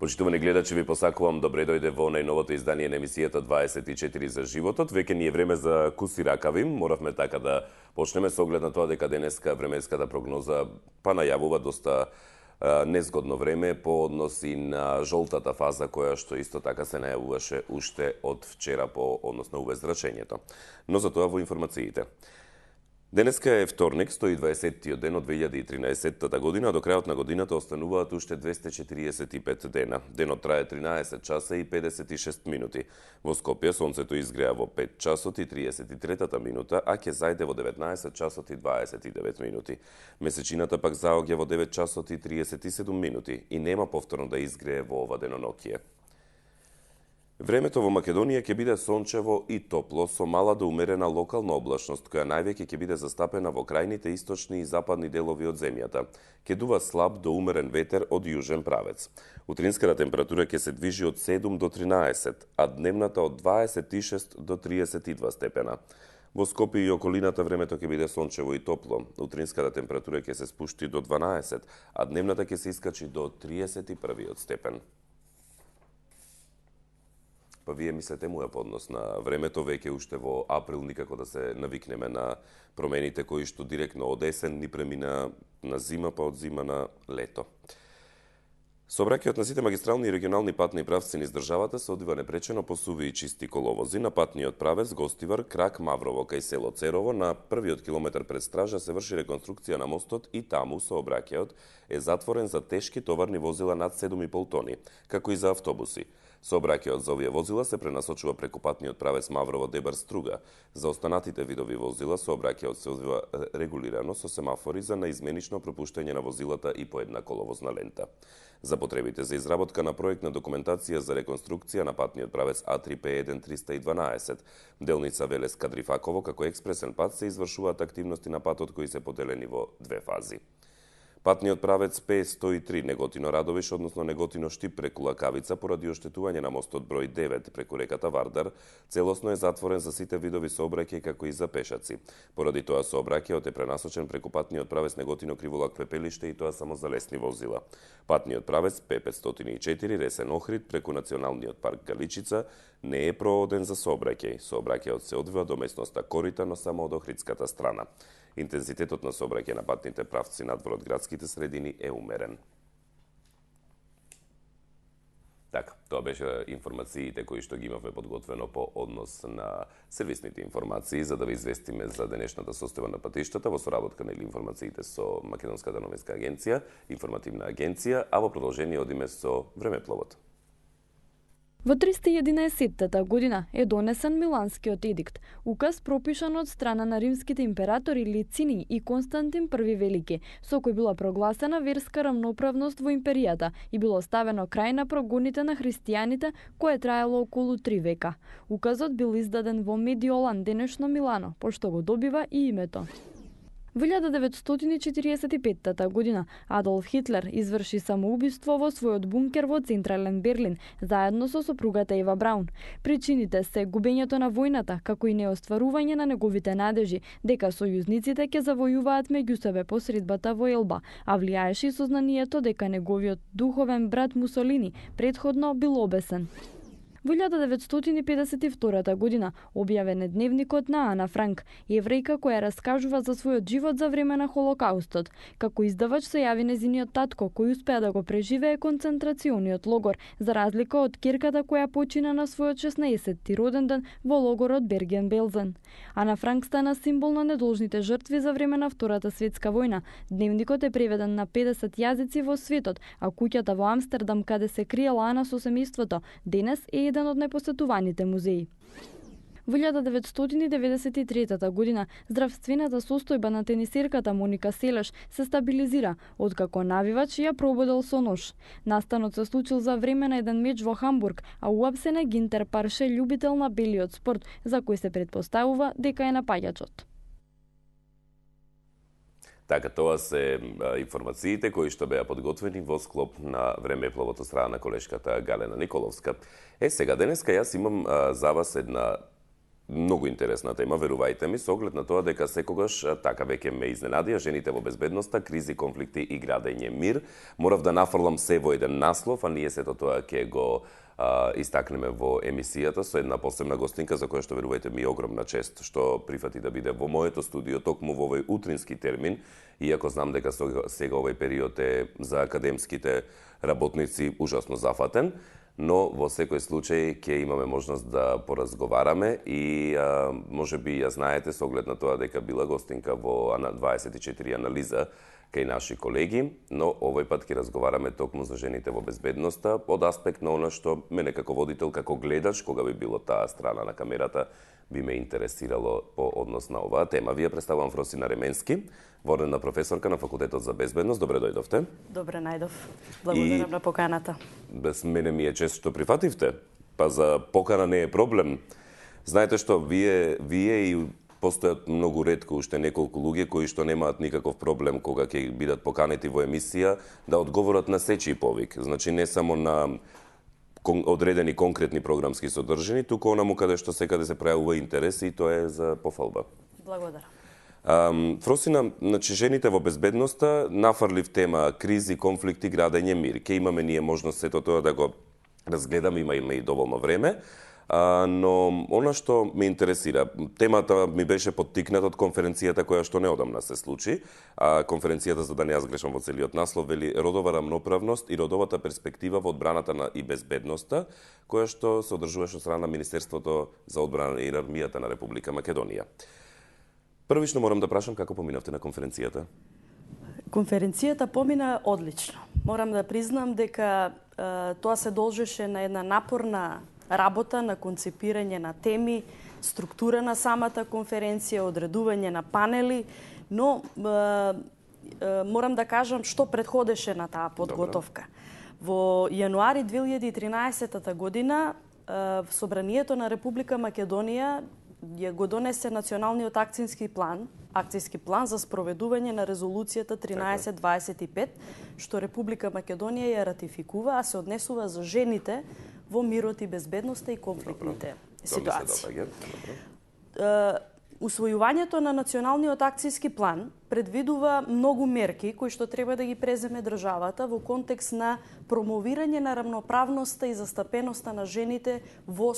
Почитувани гледачи, ви посакувам добре дојде во најновото издание на емисијата 24 за животот. Веќе ни е време за куси ракави. Моравме така да почнеме со оглед на тоа дека денеска временската прогноза најавува доста незгодно време по однос и на жолтата фаза која што исто така се најавуваше уште од вчера по однос на увезрачењето. Но за тоа во информациите. Денеска е вторник, 120-тиот ден од 2013 година, а до крајот на годината остануваат уште 245 дена. Денот трае 13 часа и 56 минути. Во Скопје сонцето изгреа во 5 часот и 33 минута, а ќе зајде во 19 часот и 29 минути. Месечината пак заоѓа во 9 часот и 37 минути и нема повторно да изгрее во ова деноноќие. Времето во Македонија ќе биде сончево и топло, со мала до умерена локална облачност, која највеќе ќе биде застапена во крајните источни и западни делови од земјата. Ќе дува слаб до умерен ветер од јужен правец. Утринската температура ќе се движи од 7 до 13, а дневната од 26 до 32 степена. Во Скопје и околината времето ќе биде сончево и топло. Утринската температура ќе се спушти до 12, а дневната ќе се искачи до 31 степен. Па вие мислете моја по однос на времето, веќе уште во април никако да се навикнеме на промените кои што директно од есен ни премина на зима, па од зима на лето. Сообраќајот на сите магистрални и регионални патни правци низ државата се одвива непречено по суви и чисти коловози. На патниот правец Гостивар, Крак, Маврово кај село Церово на првиот километар пред стража се врши реконструкција на мостот и таму сообраќајот е затворен за тешки товарни возила над 7,5 тони, како и за автобуси. Сообраќајот за овие возила се пренасочува преку патниот правец Маврово Дебар Струга. За останатите видови возила сообраќајот се одвива регулирано со семафори за наизменично пропуштање на возилата и по една коловозна лента. За потребите за изработка на проектна документација за реконструкција на патниот правец А3П1 312, делница Велес Кадрифаково како експресен пат се извршуваат активности на патот кои се поделени во две фази. Патниот правец П103 Неготино Радовиш, односно Неготино Штип преку Лакавица поради оштетување на мостот број 9 преку реката Вардар, целосно е затворен за сите видови сообраќај како и за пешаци. Поради тоа сообраќајот е пренасочен преку патниот правец Неготино Криволак Пепелиште и тоа само за лесни возила. Патниот правец П504 Ресен Охрид преку Националниот парк Галичица не е прооден за сообраќај. Сообраќајот се одвива до местноста Корита, но само од охридската страна. Интензитетот на сообраќај на патните правци надвор од градските средини е умерен. Така, тоа беше информациите кои што ги имавме подготвено по однос на сервисните информации, за да ви известиме за денешната состојба на патиштата во соработка на информациите со Македонската новинска агенција, информативна агенција, а во продолжение одиме со времепловот. Во 311 година е донесен Миланскиот едикт, указ пропишан од страна на римските императори Лициний и Константин I Велики, со кој била прогласена верска рамноправност во империјата и било ставено крај на прогоните на христијаните, кое траело околу 3 века. Указот бил издаден во Медиолан, денешно Милано, пошто го добива и името. Во 1945 година Адолф Хитлер изврши самоубиство во својот бункер во централен Берлин, заедно со сопругата Ева Браун. Причините се губењето на војната, како и неостварување на неговите надежи дека сојузниците ќе завојуваат меѓу себе посредбата во Елба, а влијаеше и сознанието дека неговиот духовен брат Мусолини претходно бил обесен. Во 1952 година објавен е дневникот на Ана Франк, еврејка која раскажува за својот живот за време на Холокаустот. Како издавач се јави незиниот татко, кој успеа да го преживее концентрациониот логор, за разлика од ќерката која почина на својот 16-ти роден ден во логорот Берген-Белзен. Ана Франк стана символ на недолжните жртви за време на Втората светска војна. Дневникот е преведен на 50 јазици во светот, а куќата во Амстердам, каде се криела Ана со семејството, денес е еден од најпосетуваните музеи. Во 1993 година здравствената состојба на тенисерката Моника Селеш се стабилизира, откако навивач ја прободел со нож. Настанот се случил за време на еден меч во Хамбург, а уапсен е Гинтер Парше, љубител на белиот спорт, за кој се претпоставува дека е напаѓачот. Така, тоа се информациите кои што беа подготвени во склоп на времепловот од страна на колешката Галена Николовска. Сега денеска јас имам за вас една многу интересна тема, верувајте ми, со оглед на тоа дека секогаш така веќе ме изненадија жените во безбедноста, кризи, конфликти и градење мир. Морав да нафрлам се во еден наслов, а ние сето тоа ќе го истакнеме во емисијата со една посебна гостинка за која што верувајте ми е огромна чест што прифати да биде во моето студио токму во овој утрински термин, иако знам дека сега овој период е за академските работници ужасно зафатен, но во секој случај ќе имаме можност да поразговараме и можеби ја знаете со оглед на тоа дека била гостинка во 24 анализа кај наши колеги, но овој пат ќе разговараме токму за жените во безбедноста од аспект на она што мене како водител, како гледач, кога би било таа страна на камерата, би ме интересирало по однос на оваа тема. Вие представувам Фросина Ременски, водена професорка на Факултетот за безбедност. Добре дојдовте. Добре најдов. Благодарам на поканата. Без мене ми е чест што прифативте. Па за покана не е проблем. Знаете што, вие и постојат многу ретко уште неколку луѓе кои што немаат никаков проблем кога ќе бидат поканети во емисија да одговорат на сечи повик. Значи не само на одредени конкретни програмски содржини, туку онаму каде што секаде се пројавува интерес и тоа е за пофалба. Благодарам. Фросина, значи жените во безбедноста, нафрлив тема кризи, конфликти, градење мир. Ке имаме ние можност сето тоа да го разгледаме, имаме и доволно време. Но она што ме интересира, темата ми беше поттикната од конференцијата која што неодамна се случи. Конференцијата, за да не ја сгрешам во целиот наслов, вели родова рамноправност и родовата перспектива во одбраната и безбедноста, која што се одржуваше од страна на Министерството за одбрана и армијата на Република Македонија. Првично морам да прашам како поминавте на конференцијата? Конференцијата помина одлично. Морам да признам дека тоа се должеше на една напорна работа на концепирање на теми, структура на самата конференција, одредување на панели, но морам да кажам што предходеше на таа подготовка. Во јануари 2013 година Собранието на Република Македонија го донесе Националниот акцијски план за спроведување на резолуцијата 1325, што Република Македонија ја ратификува, а се однесува за жените во мирот и безбедноста и конфликтните ситуации. Усвојувањето на Националниот акцијски план предвидува многу мерки кои што треба да ги преземе државата во контекст на промовирање на рамноправноста и застапеноста на жените во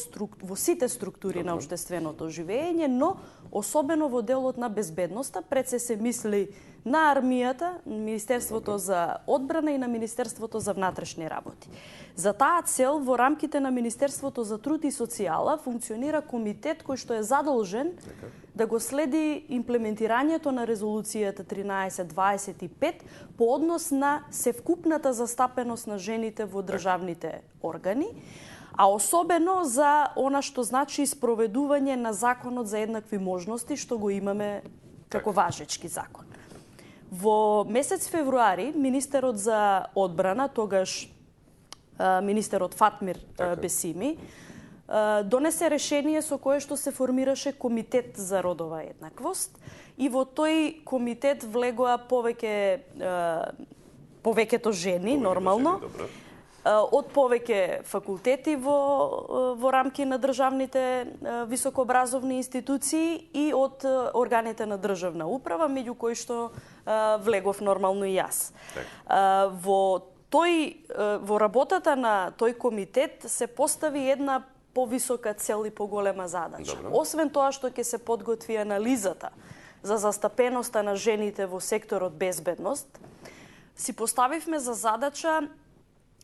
сите структури на општественото живење, но особено во делот на безбедноста, пред се мисли на армијата, Министерството за одбрана и на Министерството за внатрешни работи. За таа цел во рамките на Министерството за труд и социјала функционира комитет кој што е задолжен да го следи имплементирањето на резолуцијата 1325 по однос на севкупната застапеност на жените во државните органи, а особено за она што значи спроведување на законот за еднакви можности што го имаме како важечки закон. Во месец февруари министерот за одбрана, тогаш министерот Фатмир Бесими, донесе решение со кое што се формираше комитет за родова еднаквост и во тој комитет влегоа повеќето жени, нормално, од повеќе факултети во рамки на државните високообразовни институции и од органите на државна управа, меѓу кои што влегов нормално и јас. Во работата на тој комитет се постави една повисока цел и поголема задача. Освен тоа што ќе се подготви анализата за застапеноста на жените во секторот безбедност, си поставивме за задача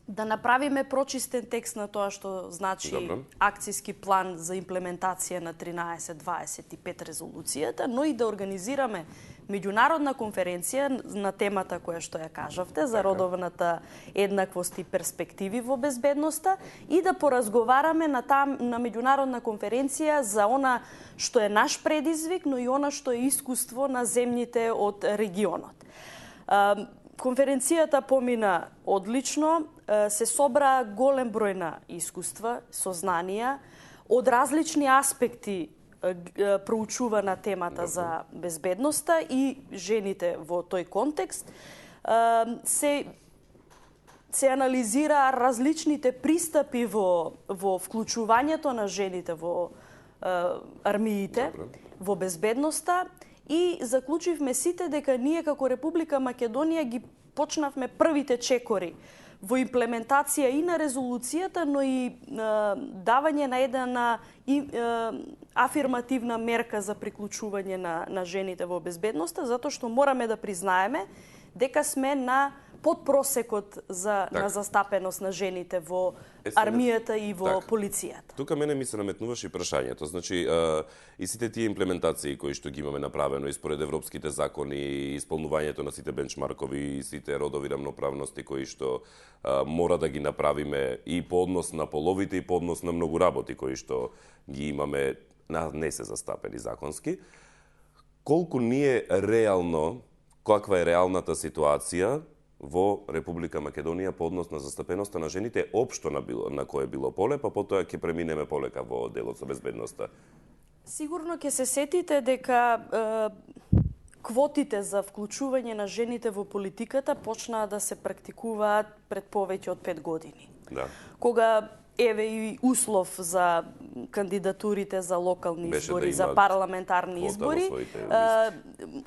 да направиме прочистен текст на тоа што значи акцијски план за имплементација на 1325 резолуцијата, но и да организираме меѓународна конференција на темата која што ја кажавте за родовната еднаквост и перспективи во безбедноста и да поразговараме на меѓународна конференција за она што е наш предизвик, но и она што е искуство на земјите од регионот. Конференцијата помина одлично, се собра голем број на искуства, сознанија, од различни аспекти проучувана темата за безбедноста и жените во тој контекст. Се анализира различните пристапи во вклучувањето на жените во армиите во безбедноста и заклучивме сите дека ние како Република Македонија ги почнавме првите чекори во имплементација и на резолуцијата, но и давање на една афирмативна мерка за приклучување на жените во безбедноста, затоа што мораме да признаеме дека сме на подпросекот на застапеност на жените во армијата и во полицијата. Тука мене ми се наметнуваше и прашањето. Значи, и сите тие имплементации кои што ги имаме направено и според европските закони, и исполнувањето на сите бенчмаркови и сите родови рамноправности кои што мора да ги направиме и по однос на половите и по однос на многу работи кои што ги имаме, не се застапени законски. Колку ние реално, каква е реалната ситуација во Република Македонија по однос на застапеноста на жените општо на кое било поле, па потоа ќе преминеме полека во делот со безбедноста? Сигурно ќе се сетите дека квотите за вклучување на жените во политиката почнаа да се практикуваат пред повеќе од 5 години. Да. Кога еве и услов за кандидатурите за локални избори, за парламентарни избори,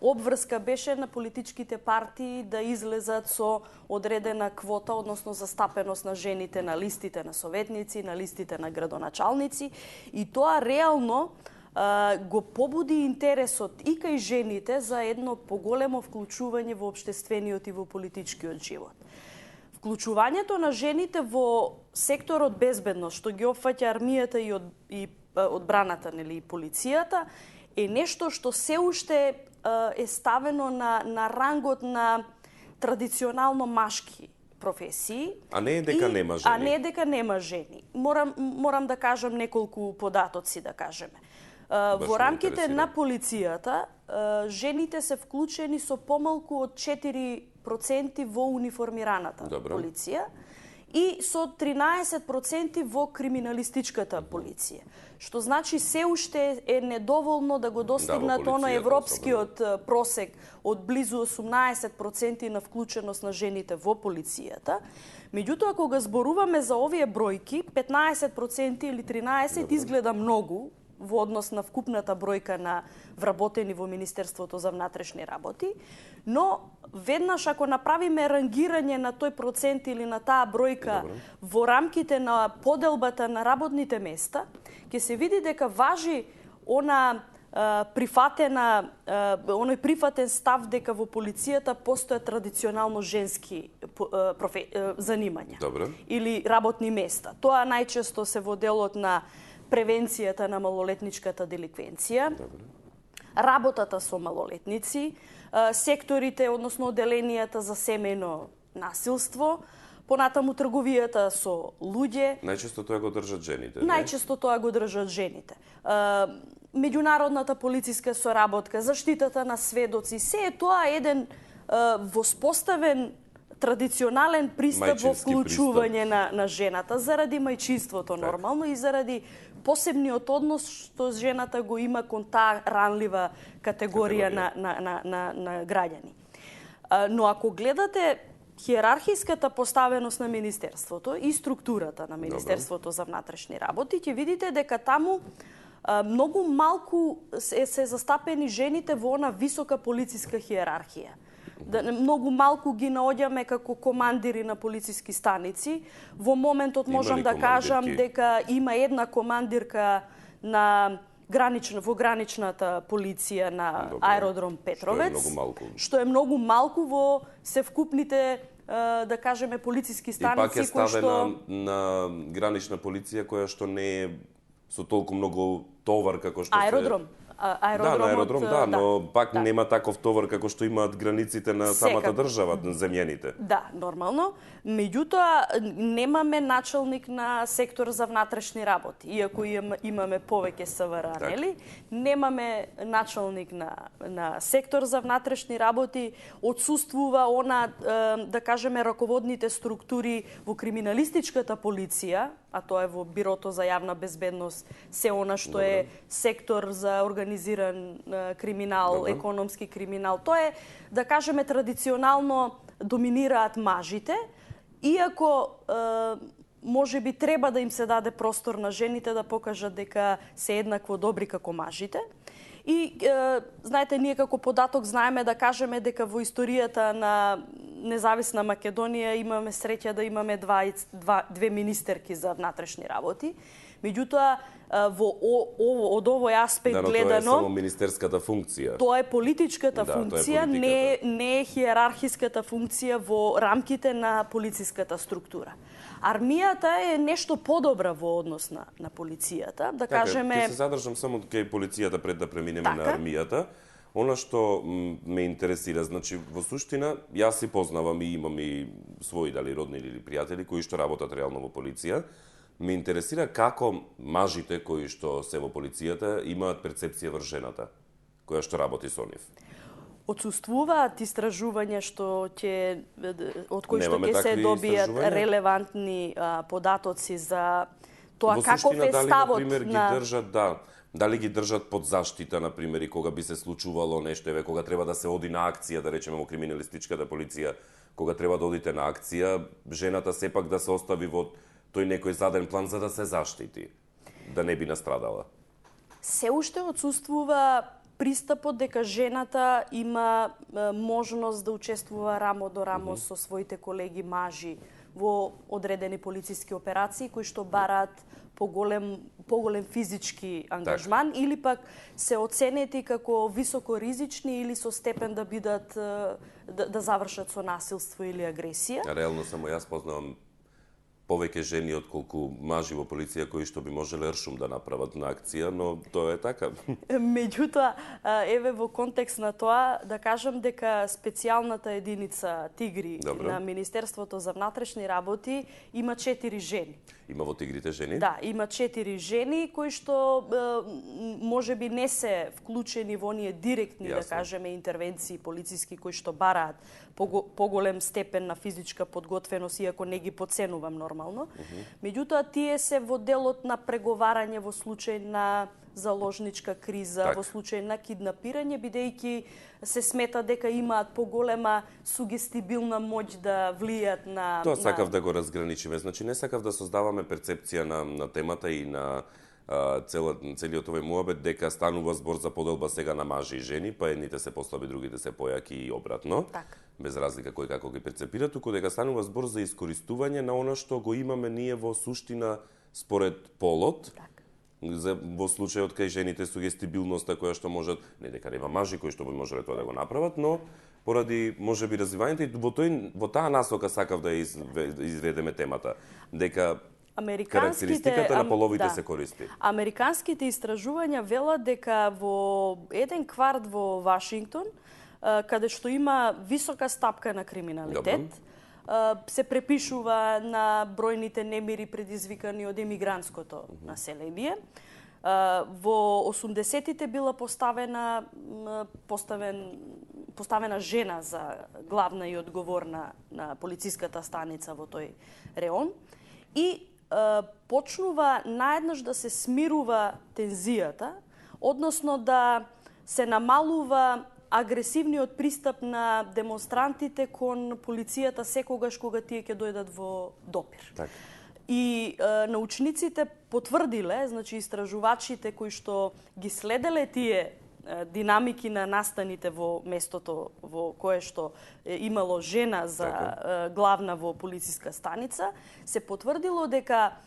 обврска беше на политичките партии да излезат со одредена квота, односно застапеност на жените на листите на советници, на листите на градоначалници, и тоа реално го побуди интересот и кај жените за едно поголемо вклучување во општествениот и во политичкиот живот. Вклучувањето на жените во секторот безбедност, што ги опфаќа армијата и одбраната, нели, и полицијата, е нешто што се уште е ставено на рангот на традиционално машки професии. А не е дека нема жени. А не е дека нема жени. Морам да кажам неколку податоци, да кажеме. Во рамките на полицијата, жените се вклучени со помалку од 4% во униформираната полиција и со 13% во криминалистичката полиција. Што значи се уште е недоволно да го достигнат оној европскиот просек од близу 18% на вклученост на жените во полицијата. Меѓутоа, кога зборуваме за овие бројки, 15% или 13% изгледа многу во однос на вкупната бројка на вработени во Министерството за внатрешни работи, но веднаш ако направиме рангирање на тој процент или на таа бројка во рамките на поделбата на работните места, ќе се види дека важи оној прифатен став дека во полицијата постојат традиционално женски занимања или работни места. Тоа најчесто се во делот на превенцијата на малолетничката деликвенција, работата со малолетници, секторите, односно оделенијата за семејно насилство, понатаму трговијата со луѓе. Најчесто тоа го држат жените. Најчесто тоа го држат жените. Меѓународната полициска соработка, заштитата на сведоци, се е тоа еден воспоставен традиционален пристап во вклучување на жената заради мајчинството нормално и заради посебниот однос што жената го има кон таа ранлива категорија на граѓани. Но ако гледате хиерархиската поставеност на Министерството и структурата на Министерството за внатрешни работи, ќе видите дека таму многу малку се застапени жените во она висока полициска хиерархија. Многу малку ги наоѓаме како командири на полициски станици. Во моментот можам да кажам дека има една командирка во граничната полиција на аеродром Петровец, што е многу малку во севкупните, да кажеме, полициски станици. И пак е ставена на гранична полиција која што не е со толку многу товар како што аеродром. Аеродром, но пак нема таков товар како што имаат границите на самата држава, на земјените. Да, нормално. Меѓутоа, немаме началник на сектор за внатрешни работи. Иако имаме повеќе СВР, нели? Немаме началник на сектор за внатрешни работи. Отсуствува да кажеме, раководните структури во криминалистичката полиција, а тоа е во Бирото за јавна безбедност, се она што е сектор за организиран криминал, економски криминал. Тоа е, да кажеме, традиционално доминираат мажите, иако може би треба да им се даде простор на жените да покажат дека се еднакво добри како мажите. И, знаете, ние како податок знаеме да кажеме дека во историјата на независна Македонија имаме среќа да имаме две министерки за внатрешни работи. Меѓутоа, од овој аспект гледано... тоа е само министерската функција. Тоа е политичката функција, не е хиерархиската функција во рамките на полициската структура. Армијата е нешто подобра во однос на полицијата, да кажеме... Ќе се задржам само кај полицијата пред да преминеме на армијата. Она што ме интересира, значи, во суштина, јас си познавам и имам и своји дали родни или пријатели кои што работат реално во полиција. Ме интересира како мажите кои што се во полицијата имаат перцепција врз жената, која што работи со нив. Отсуствуваат истражувања од кои што ќе се добијат релевантни податоци за тоа каков е ставот на... Дали ги држат под заштита, например, и кога би се случувало нешто, кога треба да се оди на акција, да речеме во криминалистичката полиција, кога треба да одите на акција, жената сепак да се остави во тој некој заден план за да се заштити, да не би настрадала. Се уште отсуствува пристапот дека жената има можност да учествува рамо до рамо со своите колеги мажи во одредени полициски операции кои што бараат поголем физички ангажман или пак се оценети како високо ризични или со степен да бидат да завршат со насилство или агресија. Реално само јас познавам повеќе жени отколку мажи во полиција кои што би можеле ршум да направат на акција, но тоа е така. Меѓутоа, еве во контекст на тоа, да кажам дека специјалната единица Тигри на Министерството за внатрешни работи има 4 жени. Има во Тигрите жени? Да, има 4 жени кои што можеби не се вклучени во оние директни, да кажеме, интервенции полициски кои што бараат поголем степен на физичка подготвеност, иако не ги подценувам нормално. Меѓутоа, тие се во делот на преговарање во случај на заложничка криза, во случај на киднапирање, бидејќи се смета дека имаат поголема сугестибилна моќ да влијат на... Тоа сакав да го разграничиме. Значи, не сакав да создаваме перцепција на темата и на целиот овој муабет дека станува збор за поделба сега на мажи и жени, па едните се послаби, другите се појаки и обратно. Без разлика кој како ги перцепира, туку дека станува збор за искористување на она што го имаме ние во суштина според полот. Во случајот кај жените сугестибилноста која што можат, не дека нема мажи кои што би можеле тоа да го направат, но поради можеби развивањето и во таа насока сакав да изведеме темата, дека карактеристиката на половите се користи. Американските истражувања велат дека во еден кварт во Вашингтон, каде што има висока стапка на криминалитет, се препишува на бројните немири предизвикани од емигрантското население. Во 80-тите била поставена жена за главна и одговорна на полициската станица во тој реон и почнува наеднаш да се смирува тензијата, односно да се намалува агресивниот пристап на демонстрантите кон полицијата секогаш кога тие ќе дојдат во допир. И научниците потврдиле, значи истражувачите кои што ги следеле тие динамики на настаните во местото во кое што имало жена за главна во полициска станица, се потврдило дека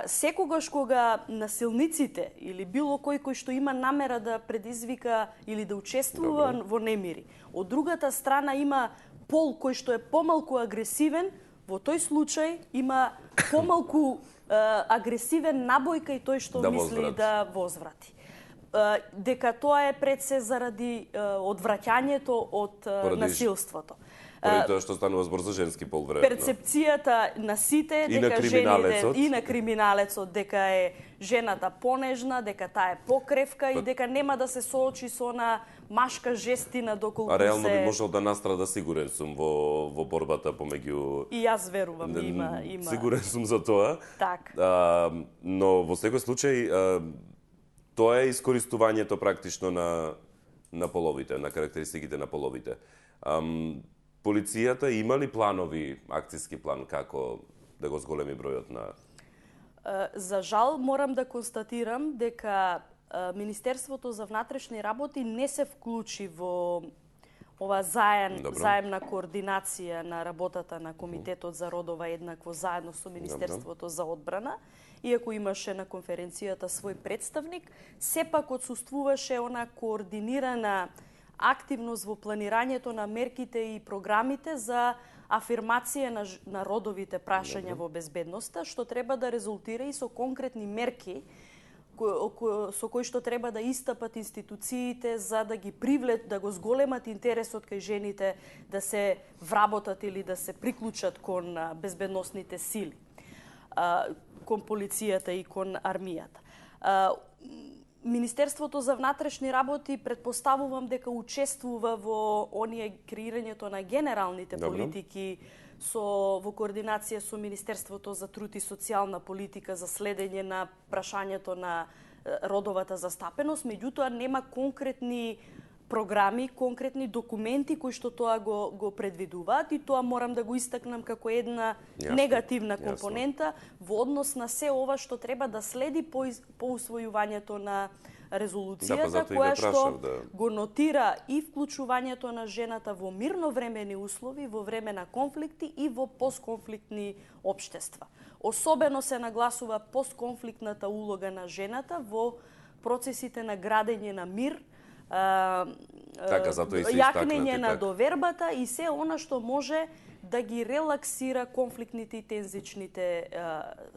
секогаш кога насилниците или било кој што има намера да предизвика или да учествува во немири, од другата страна има пол кој што е помалку агресивен, во тој случај има помалку агресивен набој кај тој што мисли да возврати. Дека тоа е пред се заради одвраќањето од насилството. Поради тоа што станува збор за женски пол, веројатно. Перцепцијата на сите дека жените и на криминалецот дека е жената понежна, дека таа е покревка и дека нема да се соочи со она машка жестина доколку се... А реално би можел да настрада, сигурен сум, во борбата помеѓу... И јас верувам, има... Сигурен сум за тоа. Так. Но во секој случај тоа е искористувањето практично на половите, на карактеристиките на половите. Полицијата има ли планови, акцијски план, како да го зголеми бројот на... За жал морам да констатирам дека Министерството за внатрешни работи не се вклучи во ова заемна координација на работата на Комитетот за родова еднаквост заедно со Министерството за одбрана, иако имаше на конференцијата свој представник, сепак отсуствуваше она координирана активност во планирањето на мерките и програмите за афирмација на родовите прашања во безбедноста, што треба да резултира и со конкретни мерки со кои што треба да истапат институциите за да ги да го зголемат интересот кај жените да се вработат или да се приклучат кон безбедносните сили, кон полицијата и кон армијата. Министерството за внатрешни работи претпоставувам дека учествува во креирањето на генералните политики во координација со Министерството за труд и социјална политика за следење на прашањето на родовата застапеност, меѓутоа нема конкретни програми, конкретни документи кои што тоа го предвидуваат и тоа морам да го истакнам како една негативна компонента во однос на се ова што треба да следи по усвојувањето на резолуцијата, која што го нотира и вклучувањето на жената во мирновремени услови, во време на конфликти и во постконфликтни општества. Особено се нагласува постконфликтната улога на жената во процесите на градење на мир, јакнење на довербата и се она што може да ги релаксира конфликтните и тензичните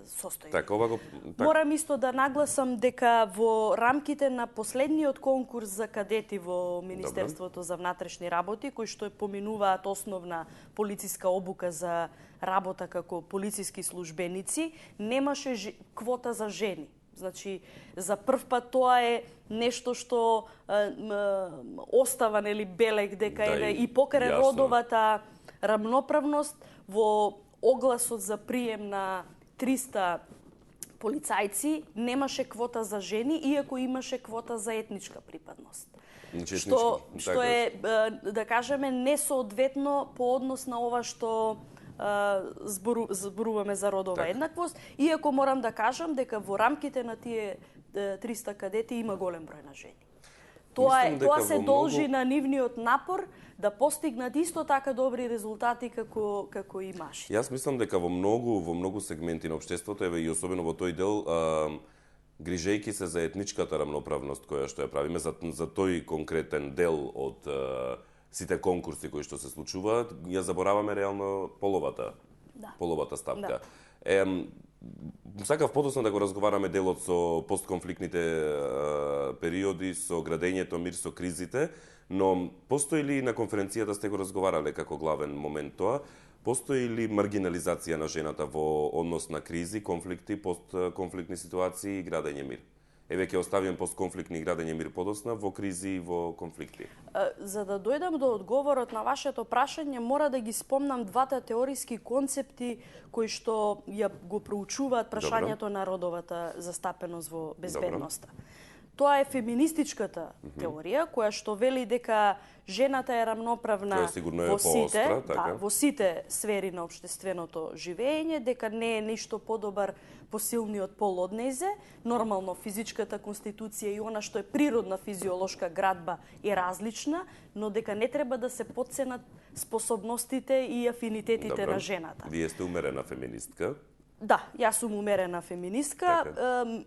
состојби. Морам исто да нагласам дека во рамките на последниот конкурс за кадети во Министерството за внатрешни работи, кои што поминуваат основна полициска обука за работа како полициски службеници, немаше квота за жени. Значи, за прв пат тоа е нешто што остава, нели, белег дека и покрај родовата рамноправност во огласот за прием на 300 полицајци немаше квота за жени, иако имаше квота за етничка припадност. Што е, да кажеме, несоодветно по однос на ова што зборуваме за родова еднаквост, иако морам да кажам дека во рамките на тие 300 кадети има голем број на жени. Тоа се должи на нивниот напор да постигнат исто така добри резултати како и мажите. Јас мислам дека во многу сегменти на општеството, еве и особено во тој дел, грижејки се за етничката рамноправност која што ја правиме, за тој конкретен дел од сите конкурси кои што се случуваат, ја забораваме реално половата ставка. Сакав подоцна да го разговараме делот со постконфликтните периоди, со градењето мир, со кризите, но постои ли на конференцијата сте го разговарале како главен момент тоа, постои ли маргинализација на жената во однос на кризи, конфликти, постконфликтни ситуации и градење мир? Еве ќе оставим постконфликтни градење мир подоцна во кризи и во конфликти. За да дојдам до одговорот на вашето прашање, мора да ги спомнам двата теориски концепти кои што го проучуваат прашањето на родовата застапеност во безбедноста. Тоа е феминистичката теорија, која што вели дека жената е рамноправна во сите сфери на општественото живење, дека не е ништо подобар посилниот пол од незе, нормално физичката конституција и она што е природна физиолошка градба е различна, но дека не треба да се потценат способностите и афинитетите на жената. Вие сте умерена феминистка. Да, јас сум умерена феминистка,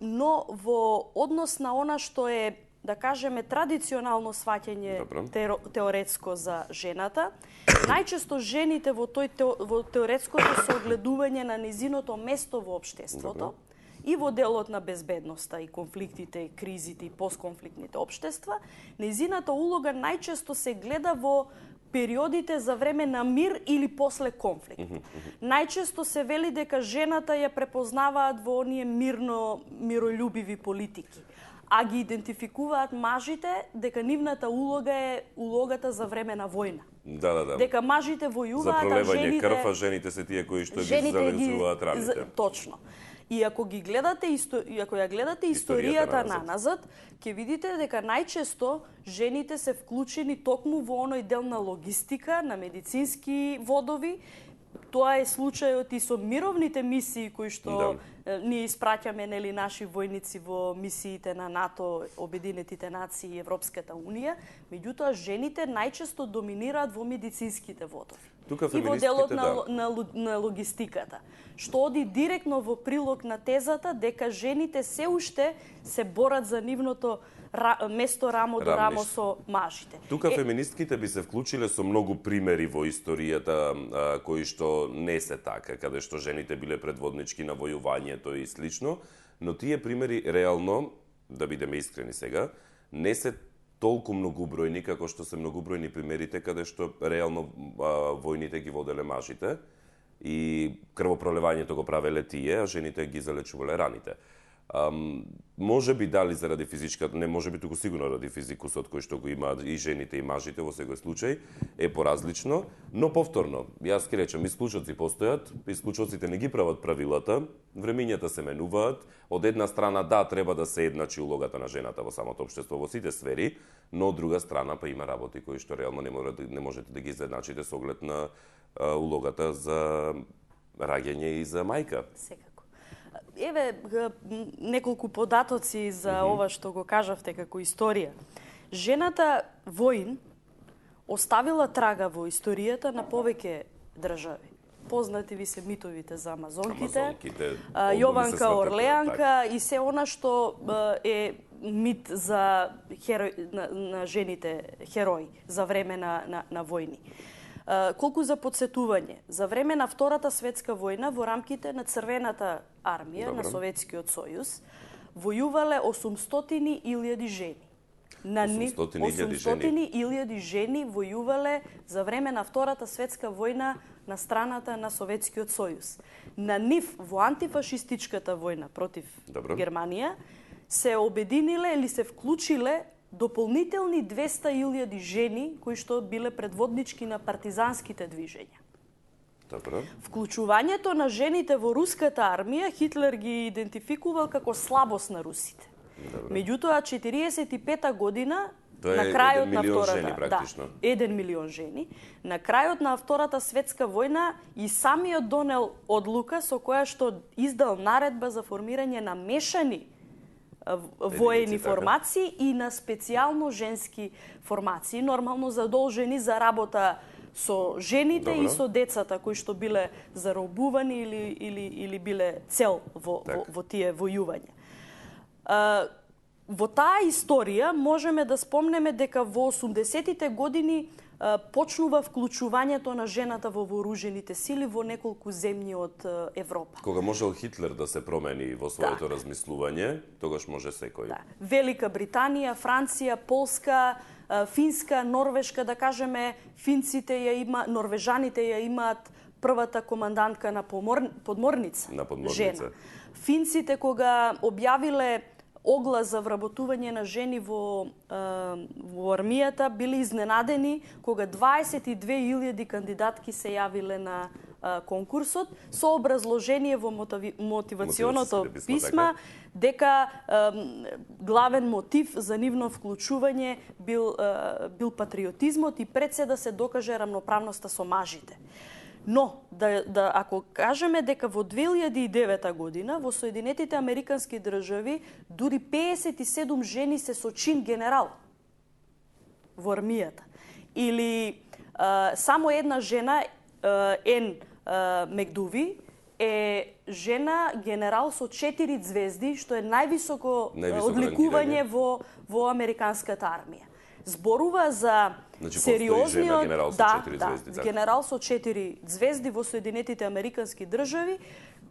но во однос на она што е, да кажеме, традиционално сваќање теоретско за жената, најчесто жените во теоретското согледување на низиното место во општеството и во делот на безбедноста и конфликтите, и кризите, и постконфликтните општества, низината улога најчесто се гледа во периодите за време на мир или после конфликт. Најчесто се вели дека жената ја препознаваат во оние мирољубиви политики, а ги идентификуваат мажите дека нивната улога е улогата за време на војна. Дека мажите војуваат, за пролевање крв, а жените се тие кои што ги заврзуваат раните. Точно. И ако ја гледате историјата наназад, ќе видите дека најчесто жените се вклучени токму во оној дел на логистика, на медицински водови, Тоа е случајот и со мировните мисии кои што ние испраќаме наши војници во мисиите на НАТО, Обединетите нации и Европската унија, меѓутоа жените најчесто доминираат во медицинските водови. И во делот на логистиката, што оди директно во прилог на тезата дека жените се уште се борат за нивното место рамо до рамо со мажите. Тука феминистките би се вклучиле со многу примери во историјата кои што не се така, каде што жените биле предводнички на војувањето и слично, но тие примери реално, да бидеме искрени сега, не се толку многубројни како што се многубројни примерите каде што реално војните ги воделе мажите и крвопролевањето го правеле тие, а жените ги залечувале раните. Може би дали заради физичката, не може би туку сигурно ради физикусот кој што го имаат и жените и мажите во секој случај е поразлично, но повторно, јас ќе речем, исклучоци постојат, исклучоците не ги прават правилата, времињата се менуваат, од една страна да, треба да се едначи улогата на жената во самото општество во сите сфери, но од друга страна па има работи кои што реално не можете да ги изедначите со оглед на улогата за раѓање и за мајка. Еве неколку податоци за ова што го кажавте како историја. Жената воин оставила трага во историјата на повеќе држави. Познати ви се митовите за амазонките, Јованка Орлеанка и се она што е мит за на жените херои за време на војни. Колку за подсетување, за време на Втората светска војна во рамките на Црвената армија на Советскиот сојуз војувале 800.000 жени. На 800.000 жени војувале за време на Втората светска војна на страната на Советскиот сојуз. На нив во антифашистичката војна против Германија се обединиле или се вклучиле дополнителни 200.000 жени кои што биле предводнички на партизанските движења. Вклучувањето на жените во руската армија Хитлер ги идентификувал како слабост на русите. Меѓутоа 45-та година на крајот на втората, 1 милион жени, на крајот на Втората светска војна и самиот донел одлука со која што издал наредба за формирање на мешани воени формации и на специјално женски формации, нормално задолжени за работа со жените и со децата кои што биле заробувани или биле цел во тие војувања. Во таа историја можеме да спомнеме дека во 80-тите години почнува вклучувањето на жената во вооружените сили во неколку земји од Европа. Кога можел Хитлер да се промени во своето размислување, тогаш може секој. Велика Британија, Франција, Полска, Финска, Норвешка, да кажеме, финците ја има, норвежаните ја имаат првата командантка на подморница, жена. Финците кога објавиле оглас за вработување на жени во армијата биле изненадени кога 22.000 кандидатки се јавиле на конкурсот со образложение во мотивационото писма дека главен мотив за нивно вклучување бил патриотизмот и пред се да се докаже рамноправноста со мажите. Но, ако кажеме дека во 2009 година во Соединетите Американски држави дури 57 жени се со чин генерал во армијата. Или само една жена, Ен Мекдуви, е жена генерал со 4 звезди, што е највисоко одликување во американската армија. Зборува за сериозниот генерал со 4 звезди во Соединетите Американски држави,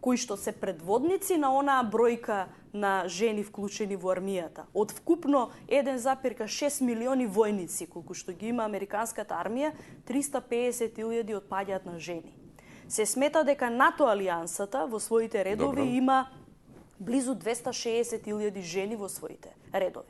кои што се предводници на онаа бројка на жени вклучени во армијата. Од вкупно 1,6 милиони војници, колку што ги има американската армија, 350.000 отпаѓаат на жени. Се смета дека НАТО алијансата во своите редови има близу 260.000 жени во своите редови.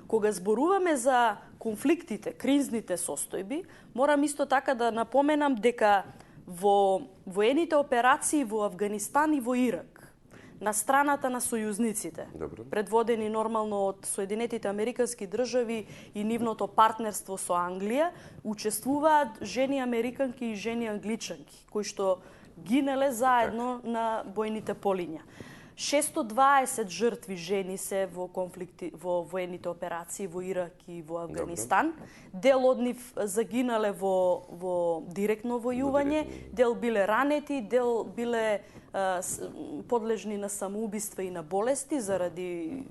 Кога зборуваме за конфликтите, кризните состојби, морам исто така да напоменам дека во воените операции во Авганистан и во Ирак, на страната на сојузниците, предводени нормално од Соединетите Американски држави и нивното партнерство со Англија, учествуваат жени американки и жени англичанки, кои што гинеле заедно на бојните полиња. 620 жртви жени се во конфликти, во воените операции во Ирак и во Афганистан. Дел од нив загинале во директно војување, дел биле ранети, дел биле подлежни на самоубиства и на болести заради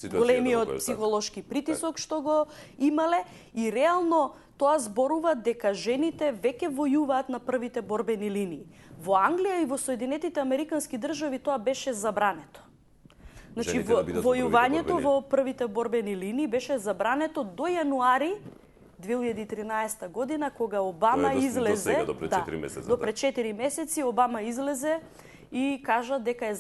големиот психолошки притисок што го имале, и реално тоа зборува дека жените веќе војуваат на првите борбени линии. Во Англија и во Соединетите Американски држави тоа беше забрането. Значи, војувањето во првите борбени линии беше забрането до јануари 2013 година, кога Обама излезе, до пред 4 месеци Обама излезе и кажа дека е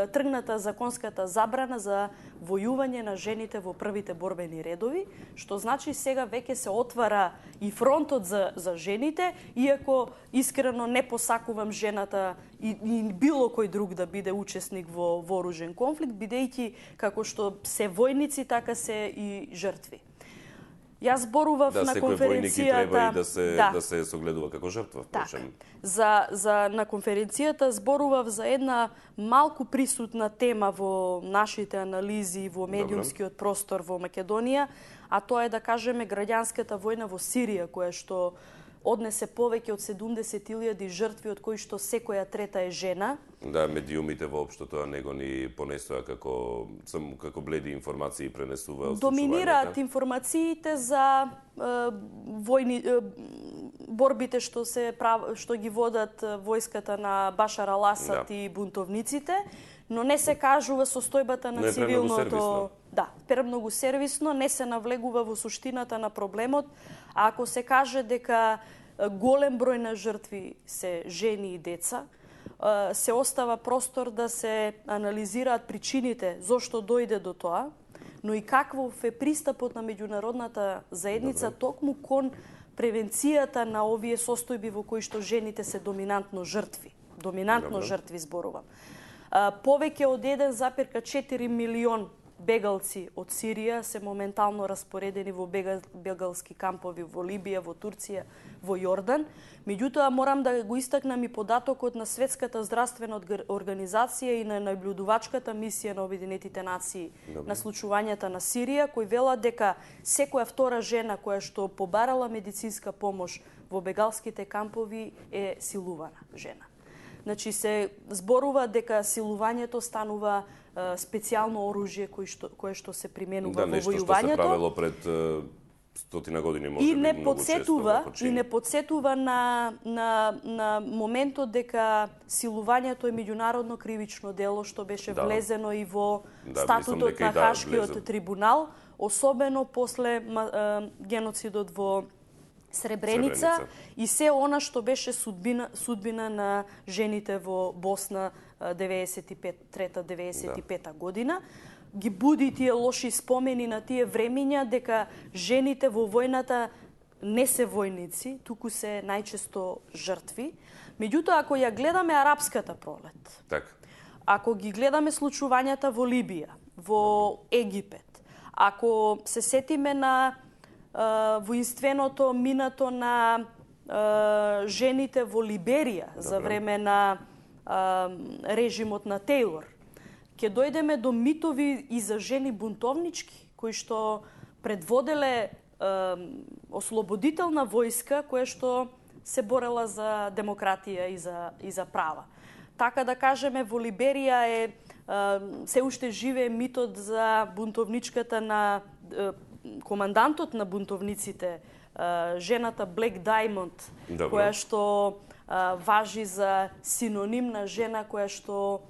тргната законската забрана за војување на жените во првите борбени редови, што значи сега веќе се отвара и фронтот за жените, иако искрено не посакувам жената и било кој друг да биде учесник во вооружен конфликт, бидејќи како што се војници, така се и жртви. Јас зборував на конференцијата... Да, секој војник треба и да се согледува како жртва. На конференцијата зборував за една малку присутна тема во нашите анализи во медиумскиот простор во Македонија, а тоа е, да кажеме, граѓанската војна во Сирија, која што однесе повеќе од 70.000 жртви, од кои што секоја трета е жена. Да, медиумите воопшто тоа него ни понесоа како бледи информации пренесува. Доминираат информациите за борбите што ги водат војската на Башар ал-Асад и бунтовниците, но не се кажува состојбата на цивилното... Да, премногу сервисно, не се навлегува во суштината на проблемот, а ако се каже дека голем број на жртви се жени и деца, се остава простор да се анализираат причините зошто дојде до тоа, но и каков е пристапот на меѓународната заедница токму кон превенцијата на овие состојби во кои што жените се доминантно жртви. Доминантно жртви зборувам. Повеќе од 1,4 милион бегалци од Сирија се моментално распоредени во бегалски кампови во Либија, во Турција, во Јордан. Меѓутоа, морам да го истакнам и податокот на Светската здравствена организација и на наблюдувачката мисија на Обединетите нации на случувањата на Сирија, кои велат дека секоја втора жена која што побарала медицинска помош во бегалските кампови е силувана жена. Значи, се зборува дека силувањето станува специјално оружје кое што се применува во војувањето. Да, нешто што се правело пред стотина години, може би многу често. И не подсетува на моментот дека силувањето е меѓународно кривично дело, што беше влезено и во статутот на Хашкиот трибунал, особено после геноцидот во Сребреница и се она што беше судбина на жените во Босна 93-95 година. Ги буди тие лоши спомени на тие времиња дека жените во војната не се војници, туку се најчесто жртви. Меѓутоа, ако ја гледаме арапската пролет, ако ги гледаме случувањата во Либија, во Египет, ако се сетиме на воинственото минато на жените во Либерија за време на режимот на Тейлор, ќе дојдеме до митови и за жени бунтовнички, кои што предводеле ослободителна војска која што се борела за демократија и за права. Така да кажеме, во Либерија се уште живее митот за бунтовничката на командантот на бунтовниците, жената Блек Даймонд, која што важи за синонимна жена која што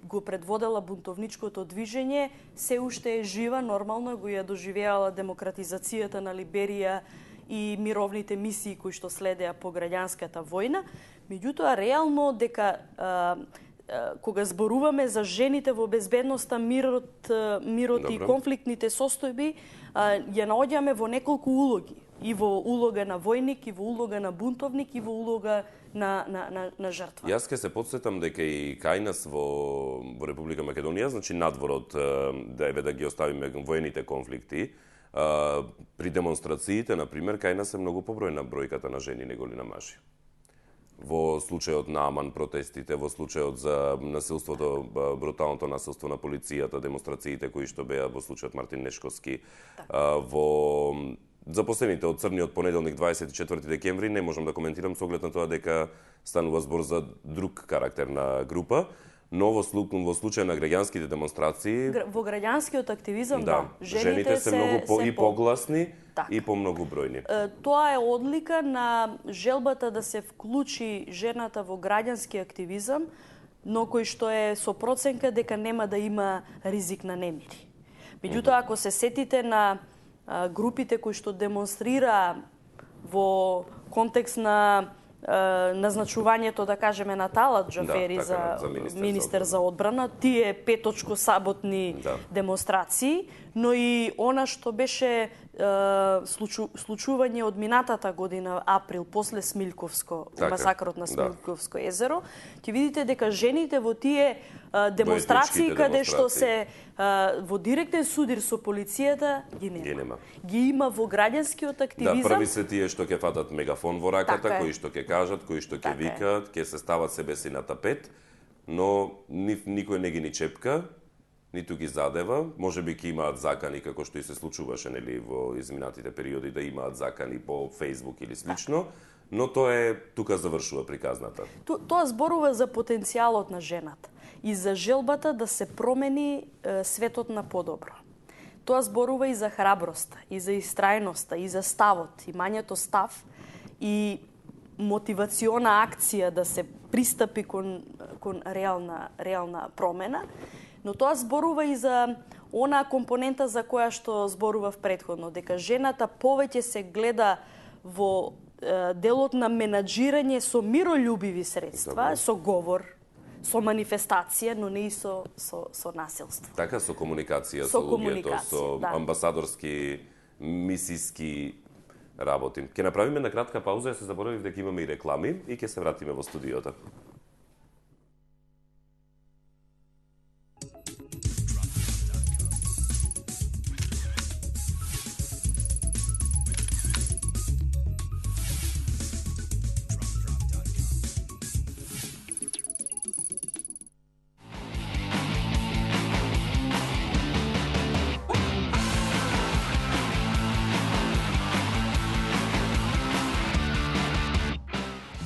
го предводела бунтовничкото движење, се уште е жива, нормално го ја доживеала демократизацијата на Либерија и мировните мисии кои што следеа по граѓанската војна. Меѓутоа, реално дека кога зборуваме за жените во безбедноста, мирот и конфликтните состојби, ја наоѓаме во неколку улоги. И во улога на војник, и во улога на бунтовник, и во улога на жртва. Јас ке се подсетам дека и кај нас во Република Македонија, значи надворот да ги оставиме воените конфликти, при демонстрациите, например, кај нас е многу побројна бројката на жени него ли на мажи. во случајот на Аман протестите, во случајот за насилството, бруталното насилство на полицијата, демонстрациите кои што беа во случајот Мартин Нешковски, во за последните од црниот понеделник 24 декември не можам да коментирам со оглед на тоа дека станува збор за друг карактер на група, но во случај на граѓанските демонстрации во граѓанскиот активизам жените се многу и погласни и помногубројни. Тоа е одлика на желбата да се вклучи жената во граѓански активизам, но кој што е со проценка дека нема да има ризик на немири. Меѓутоа, ако се сетите на групите кои што демонстрираа во контекст на назначувањето, да кажеме, на Талат Џафери за министер за одбрана, тие петочко саботни демонстрации, но и она што беше случување од минатата година, април, после Смилковско, масакрот на Смилковско езеро, ќе видите дека жените во тие демонстрации каде што се во директен судир со полицијата ги нема. Ги има во граѓанскиот активизам. Да, први се тие што ќе фатат мегафон во раката, кои што ќе кажат, кои што ќе викаат, ќе се стават себе си на тапет, но никој не ги ни чепка, ниту ги задева. Може би ќе имаат закани, како што и се случуваше нели во изминатите периоди, да имаат закани по Facebook или слично, но тоа е тука завршува приказната. Тоа зборува за потенцијалот на жената и за желбата да се промени светот на подобро. Тоа зборува и за храброста, и за истрајноста, и за ставот, имањето став и мотивациона акција да се пристапи кон реална промена, но тоа зборува и за онаа компонента за која што зборував претходно, дека жената повеќе се гледа во делот на менаџирање со миролюбиви средства, со говор, со манифестација, но не и со насилство. Така, со комуникација со луѓето, со амбасадорски, мисиски работи. Ќе направиме на кратка пауза, ја се заборавив дека имаме и реклами и ќе се вратиме во студиото.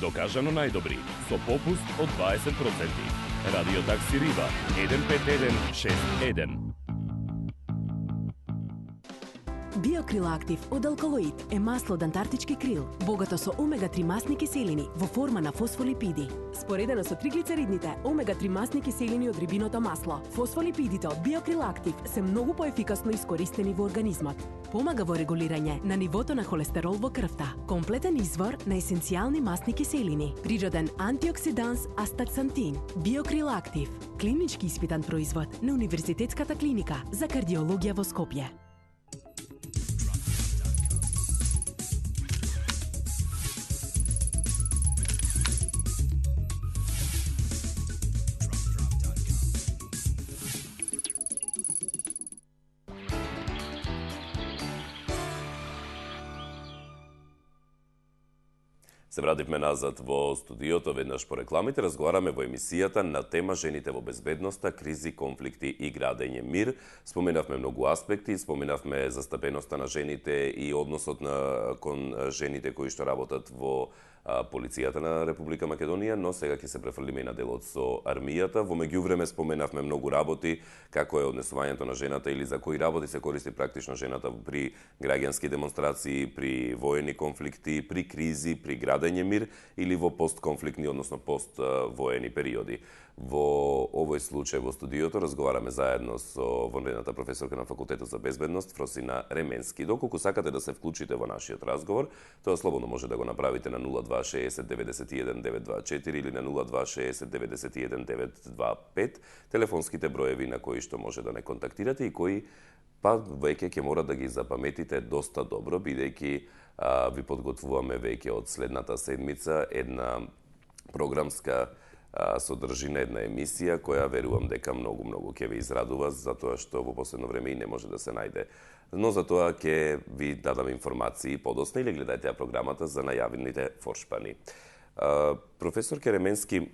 Докажано најдобри, со попуст од 20%. Радио такси Рива, 15161. Биокрилактив од алкалоид е масло од антарктички крил, богато со омега-3 масни киселини во форма на фосфолипиди. Споредено со триглицеридните, омега-3 масни киселини од рибиното масло, фосфолипидите од биокрилактив се многу поефикасно искористени во организмот. Помага во регулирање на нивото на холестерол во крвта. Комплетен извор на есенцијални масни киселини. Природен антиоксиданс астаксантин. Биокрилактив. Клинички испитан производ на Универзитетската клиника за кардиологија во Скопје. Се вративме назад во студиото, веднаш по рекламите, разговараме во емисијата на тема жените во безбедноста, кризи, конфликти и градење мир. Споменавме многу аспекти, споменавме застапеноста на жените и односот кон жените кои што работат во полицијата на Република Македонија, но сега ќе се префрлиме и на делот со армијата. Во меѓувреме споменавме многу работи, како е однесувањето на жената или за кои работи се користи практично жената при граѓански демонстрации, при воени конфликти, при кризи, при градење мир или во постконфликтни, односно поствоени периоди. Во овој случај во студиото разговараме заедно со вонредната професорка на Факултетот за безбедност Фросина Ременски. Доколку сакате да се вклучите во нашиот разговор, тоа слободно може да го направите на 0260 91 924 или на 0260 91 925, телефонските броеви на кои што може да не контактирате и кои веќе ќе мора да ги запаметите доста добро, бидејќи ви подготвуваме веќе од следната седмица една програмска содржина, една емисија која верувам дека многу ќе ви израдува, затоа што во последно време и не може да се најде. Но за тоа ќе ви дадам информации подоцна или гледајте ја програмата за најавените форшпани. Професор Кеременски,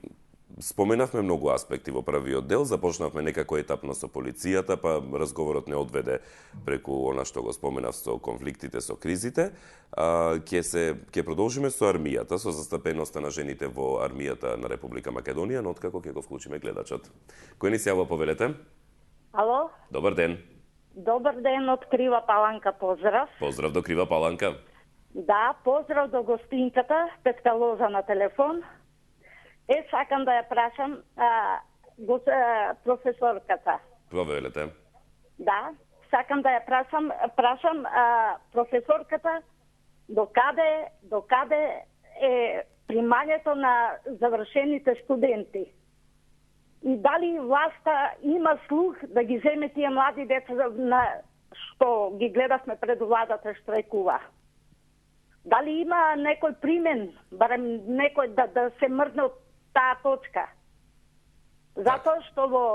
споменавме многу аспекти во првиот дел, започнавме некако етапно со полицијата, па разговорот не одведе преку она што го споменав со конфликтите, со кризите. Ќе продолжиме со армијата, со застапеноста на жените во армијата на Република Македонија, но откако ќе го вклучиме гледачот. Кој ни се јава, повелете? Ало? Добар ден. Добар ден од Крива Паланка, поздрав. Поздрав до Крива Паланка. Да, поздрав до гостинката, Петка Лоза на телефон. Сакам да ја прашам професорката. Повелете. Да, сакам да ја прашам професорката до каде е примањето на завршените студенти. И дали власта има слух да ги земе тие млади деца на што ги гледавме пред владата штрајкува. Дали има некој примен, барем некој да се мрдне од таа точка? Затоа што во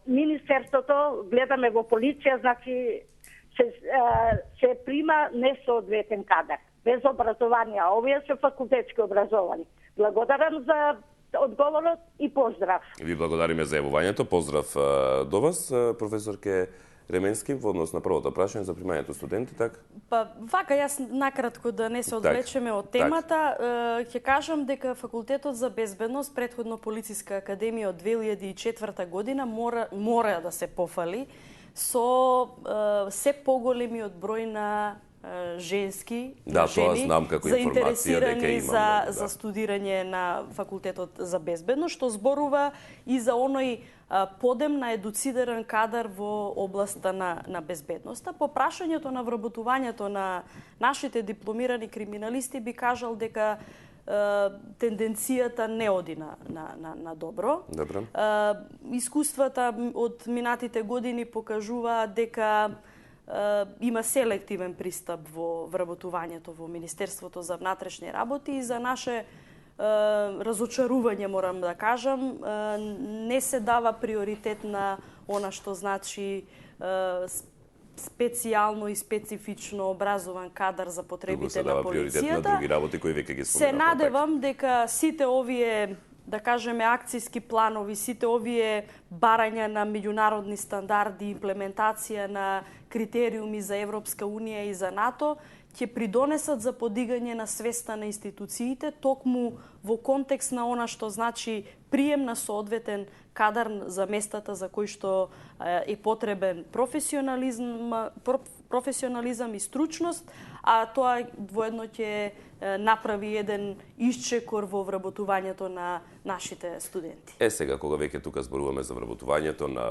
Министерството, гледаме во полиција, значи се прима несоодветен кадар, без образование, а овие се факултетски образовани. Благодарам за одговорот и поздрав. Ви благодариме за јавувањето. Поздрав до вас, професорке Ременски, во однос на првото прашање за примањето студенти, така? Па, вака, јас накратко да не се одвлечеме од темата, ќе кажам дека Факултетот за безбедност, предходно Полициска академија од 2004 година, мора да се пофали со се поголемиот број на женски, жени, знам како заинтересирани за студирање на Факултетот за безбедност, што зборува и за оној подем на едуциран кадар во областа на безбедноста. По прашањето на вработувањето на нашите дипломирани криминалисти би кажал дека тенденцијата не оди на добро. Добро. Искуствата од минатите години покажуваат дека има селективен пристап во вработувањето во Министерството за внатрешни работи и за наше разочарување, морам да кажам, не се дава приоритет на она што значи специјално и специфично образован кадар за потребите на полицијата. Приоритет на други работи кои веќе ги споменавме. Се надевам дека сите овие, да кажеме, акцијски планови, сите овие барања на меѓународни стандарди, имплементација на критериуми за Европска Унија и за НАТО ќе придонесат за подигање на свеста на институциите, токму во контекст на она што значи прием на соодветен кадар за местата за кои што е потребен професионализам и стручност, а тоа воедно ќе направи еден исчекор во вработувањето на нашите студенти. Сега, кога веќе тука зборуваме за вработувањето на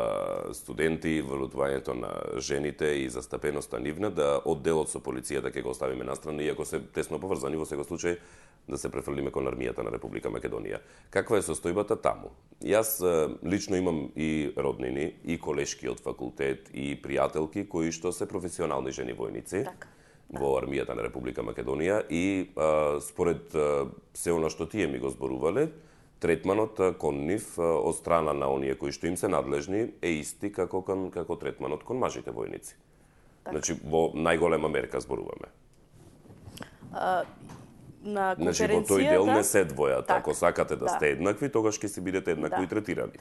студенти, вработувањето на жените и застапеноста нивна, да одделот со полицијата ќе го оставиме настрана, иако се тесно поврзани во секој случај, да се префрлиме кон армијата на Република Македонија. Каква е состојбата таму? Јас лично имам и роднини, и колешки од факултет, и пријателки кои што се професионални жени војници. Во армијата на Република Македонија и според се она што тие ми го зборувале, третманот кон нив од страна на оние кои што им се надлежни е исти како третманот кон мажите војници. Значи во најголема мерка зборуваме. На конференцијата... Значи во тој дел не се двојат. Ако сакате да сте еднакви, тогаш ќе си бидете еднакво и третирани.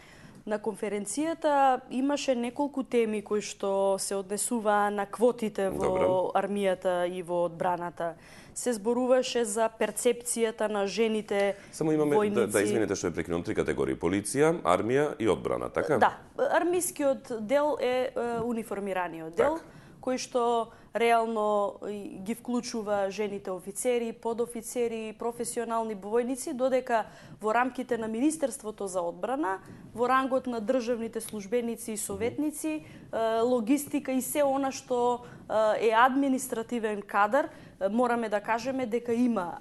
На конференцијата имаше неколку теми кои што се однесуваа на квотите во армијата и во одбраната. Се зборуваше за перцепцијата на жените војници. Само имаме, да извинете што ја прекинувам, 3 категории: полиција, армија и одбрана, така? Да, армискиот дел е униформираниот дел, кој што реално ги вклучува жените офицери, подофицери, професионални војници, додека во рамките на Министерството за одбрана, во рангот на државните службеници и советници, логистика и се она што е административен кадар, мораме да кажеме дека има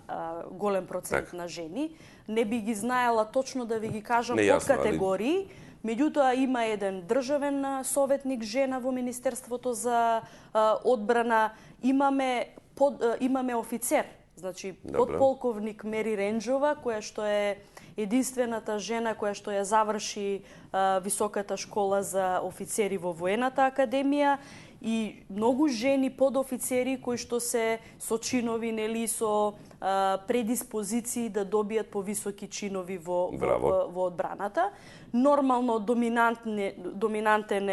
голем процент на жени. Не би ги знаела точно да ви ги кажам под категории, меѓутоа има еден државен советник жена во Министерството за одбрана, имаме офицер, значи подполковник Мери Ренџова, која што е единствената жена која што ја заврши високата школа за офицери во воената академија, и многу жени подофицери кои што се со чинови, нели, со предиспозиции да добијат повисоки чинови во одбраната. Нормално доминантно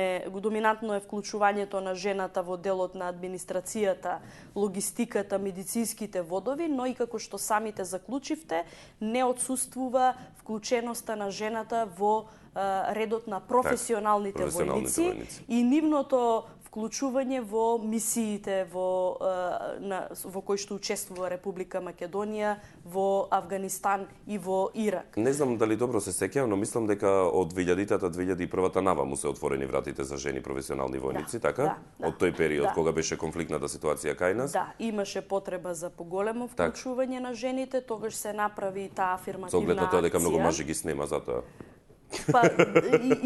е вклучувањето на жената во делот на администрацијата, логистиката, медицинските водови, но и како што самите заклучивте, не отсуствува вклученоста на жената во редот на професионалните војници и нивното вклучување во мисиите во кои што учествува Република Македонија, во Авганистан и во Ирак. Не знам дали добро се сеќавам, но мислам дека од 2000-та, 2001-та наваму се отворени вратите за жени професионални војници, така? Од тој период кога беше конфликтната ситуација кај нас? Да, имаше потреба за поголемо вклучување на жените, тогаш се направи таа афирмативна акција. Со оглед на тоа дека многу мажи ги снема затоа. Па